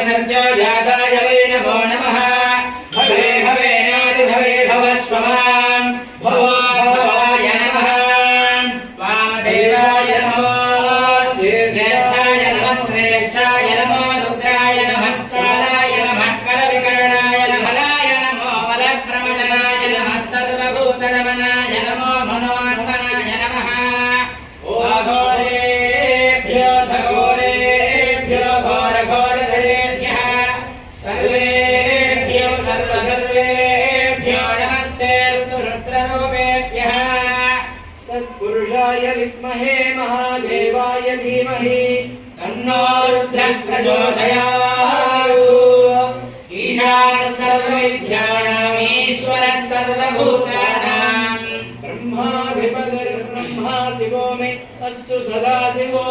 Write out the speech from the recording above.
सत्यो जाताय वै नमो नमः भवे भवेनादि भवे भवस्वमान् भवो भवाय नमः वामदेवाय नमो ज्येष्ठाय नमः श्रेष्ठाय नमो रुद्राय नमः कालाय नमः करविकरणाय नमः लाय नमो बलप्रमदनाय नमः सर्वभूतनमनाय नमो मनोन्मनाय नमः घोरेभ्यो घोरेभ्यो घोरघोरधरेभ्यः सर्वेभ्यो सर्वेभ्यो नमस्तेऽस्तु रुद्ररूपेभ्यः तत्पुरुषाय विद्महे महादेवाय धीमहि तन्नो रुद्रः प्रचोदयात् ईशानः सर्वविद्यानां ईश्वरः सर्वभूतानां ब्रह्मा शिवो मे अस्तु सदा शिवो।